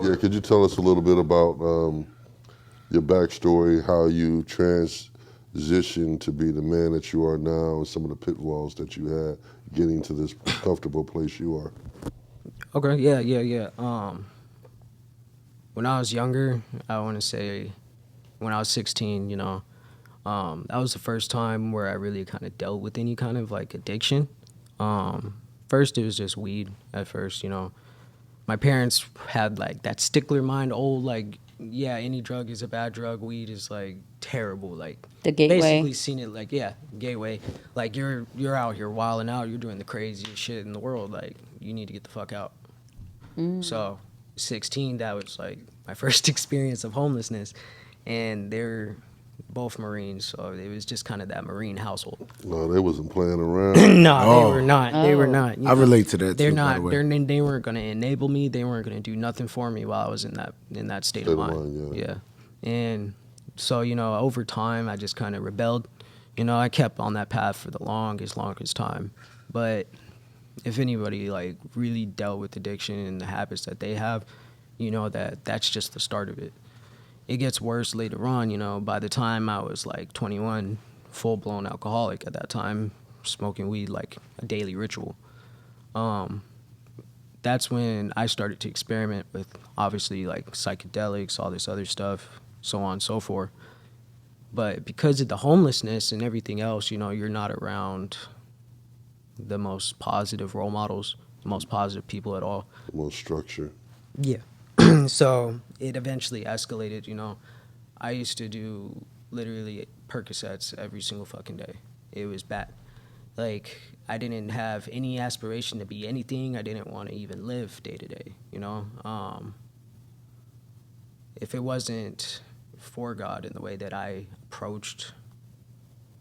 Yeah, could you tell us a little bit about your backstory, how you transitioned to be the man that you are now, and some of the pitfalls that you had getting to this comfortable place you are? Okay, yeah. When I was younger, I want to say when I was 16, that was the first time where I really kind of dealt with any kind of like addiction. First, it was just weed at first, My parents had like that stickler mind, old, like, yeah, any drug is a bad drug. Weed is like terrible. Like, The gateway. basically seen it like, yeah, gateway. Like, you're out here wilding out. You're doing the craziest shit in the world. Like, you need to get the fuck out. So 16, that was like my first experience of homelessness, and they're both Marines, so it was just kind of that Marine household. No, they wasn't playing around. No, they were Oh, not. They were Oh. not. I relate to that They're too, by the not. way. They weren't going to enable me. They weren't going to do nothing for me while I was in that state of mind. Yeah. And so over time, I just kind of rebelled. I kept on that path for the longest time, but if anybody like really dealt with addiction and the habits that they have, that's just the start of it. It gets worse later on, by the time I was like 21, full blown alcoholic at that time, smoking weed like a daily ritual. That's when I started to experiment with obviously like psychedelics, all this other stuff, so on and so forth. But because of the homelessness and everything else, you're not around the most positive role models, the most positive people at all. More structure. Yeah. So it eventually escalated, I used to do literally Percocets every single fucking day. It was bad. Like, I didn't have any aspiration to be anything. I didn't want to even live day to day, If it wasn't for God and the way that I approached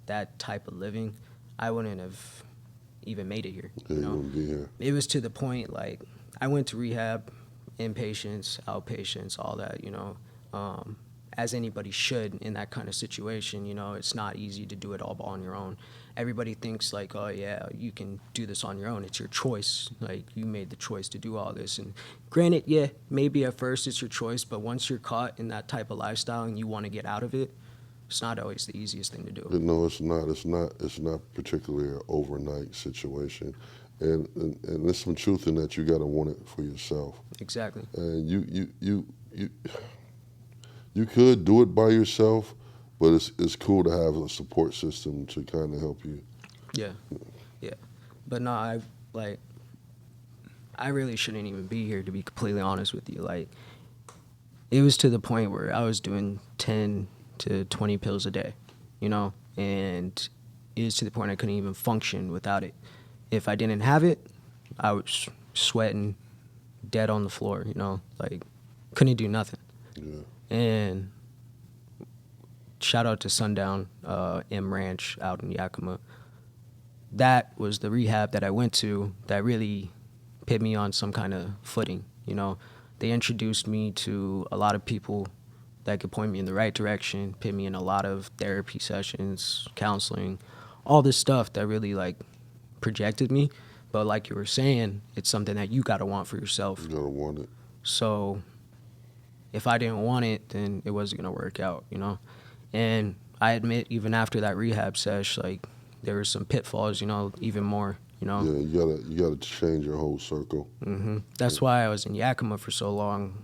that type of living, I wouldn't have even made it here. Yeah, you wouldn't be here. It was to the point, like, I went to rehab, inpatients, outpatients, all that, as anybody should in that kind of situation. It's not easy to do it all on your own. Everybody thinks like, oh yeah, you can do this on your own. It's your choice. Like, you made the choice to do all this. And granted, yeah, maybe at first it's your choice, but once you're caught in that type of lifestyle and you want to get out of it, it's not always the easiest thing to do. But no, it's not. It's not particularly an overnight situation, and there's some truth in that. You got to want it for yourself. Exactly. And you could do it by yourself, but it's cool to have a support system to kind of help you. Yeah. But no, I really shouldn't even be here, to be completely honest with you. Like, it was to the point where I was doing 10 to 20 pills a day, and it was to the point I couldn't even function without it. If I didn't have it, I was sweating, dead on the floor, like, couldn't do nothing. Yeah. And shout out to Sundown M Ranch out in Yakima. That was the rehab that I went to that really put me on some kind of footing. They introduced me to a lot of people that could point me in the right direction, put me in a lot of therapy sessions, counseling, all this stuff that really like projected me. But like you were saying, it's something that you gotta want for yourself. You gotta want it. So if I didn't want it, then it wasn't gonna work out, And I admit, even after that rehab sesh, like, there were some pitfalls, even more, Yeah, you gotta change your whole circle. That's why I was in Yakima for so long,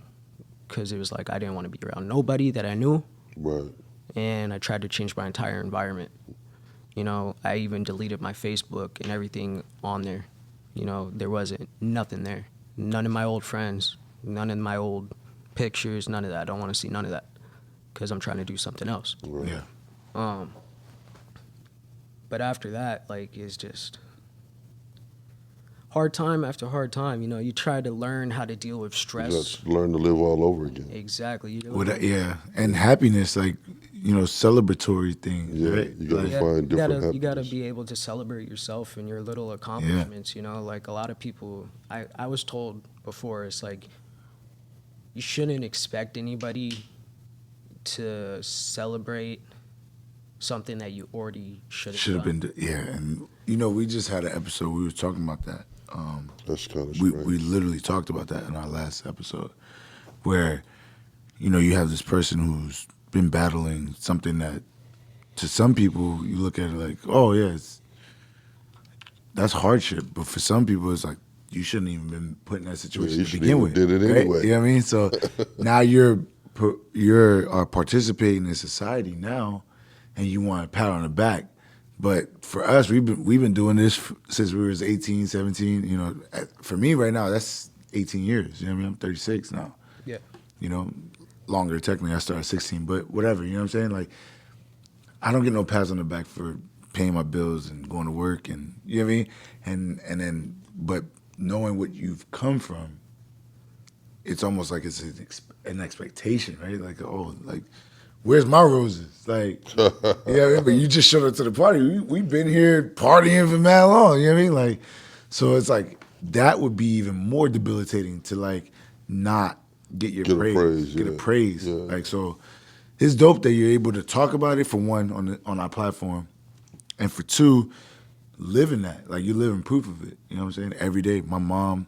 because it was like I didn't want to be around nobody that I knew, Right. and I tried to change my entire environment. I even deleted my Facebook and everything on there. There wasn't nothing there. None of my old friends, none of my old pictures, none of that. I don't want to see none of that, because I'm trying to do something else. Right. Yeah. But after that, like, it's just hard time after hard time. You try to learn how to deal with You stress. got to learn to live all over again. Exactly. Yeah, and happiness, like, celebratory things, Yeah, right? you gotta Like, find different you gotta happiness. be able to celebrate yourself and your little accomplishments. Like, a lot of people, I was told before, it's like, you shouldn't expect anybody to celebrate something that you already should have done. yeah. And we just had an episode. We were talking about that. That's kind of We strange. literally talked about that in our last episode. where, you know, you have this person who's been battling something that, to some people, you look at it like, oh yeah, that's hardship. But for some people, it's like you shouldn't even been put in that situation you to shouldn't begin even with. did it right? anyway. You know what I mean? So now you're participating in society now, and you want a pat on the back. But for us, we've been doing this since we was 18, 17. You know, for me right now, that's 18 years. You know what I mean? I'm 36 now. Yeah. You know, longer technically. I started at 16, but whatever. You know what I'm saying? Like, I don't get no pats on the back for paying my bills and going to work, and you know what I mean. And then, but knowing what you've come from, it's almost like it's an expectation, right? Like, oh, like, where's my roses? Like, you know what I mean? But you just showed up to the party. We've been here partying for mad long, you know what I mean? Like, so it's like, that would be even more debilitating to, like, not get your Get a praise. praise, Get a yeah. praise. Yeah. Like, so it's dope that you're able to talk about it, for one, on our platform, and for two, living that. Like, you're living proof of it. You know what I'm saying? Every day. My mom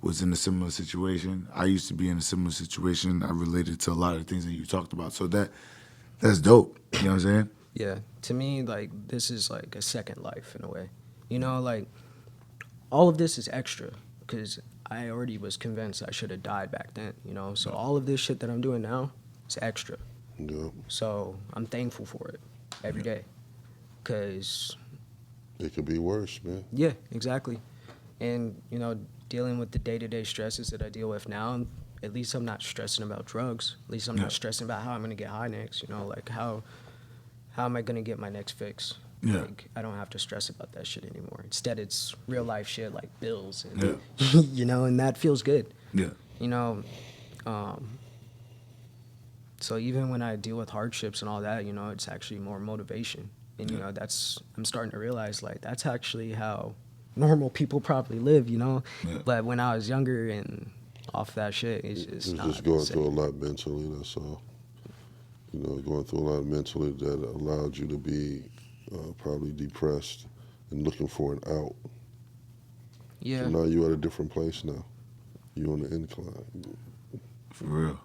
was in a similar situation. I used to be in a similar situation. I related to a lot of the things that you talked about. So that's dope. You know what I'm saying? Yeah, to me, like, this is like a second life in a way. You know, like, all of this is extra because I already was convinced I should have died back then, you know? So all of this shit that I'm doing now is extra. Yeah. So I'm thankful for it every day because, It could be worse, man. yeah, exactly. And, you know, dealing with the day-to-day stresses that I deal with now, at least I'm not stressing about drugs. At least I'm Yeah. not stressing about how I'm going to get high next, you know? Like, how am I going to get my next fix? Yeah. Like, I don't have to stress about that shit anymore. Instead, it's real life shit like bills, and Yeah. you know, and that feels good. Yeah. You know, so even when I deal with hardships and all that, you know, it's actually more motivation. And you know, I'm starting to realize like that's actually how normal people probably live. You know, Yeah. but when I was younger and off that shit, it's just It's not just the going same. through a lot mentally, that's all. You know, going through a lot mentally that allowed you to be probably depressed and looking for an out. Yeah. So now you're at a different place now. You're on the incline. For real.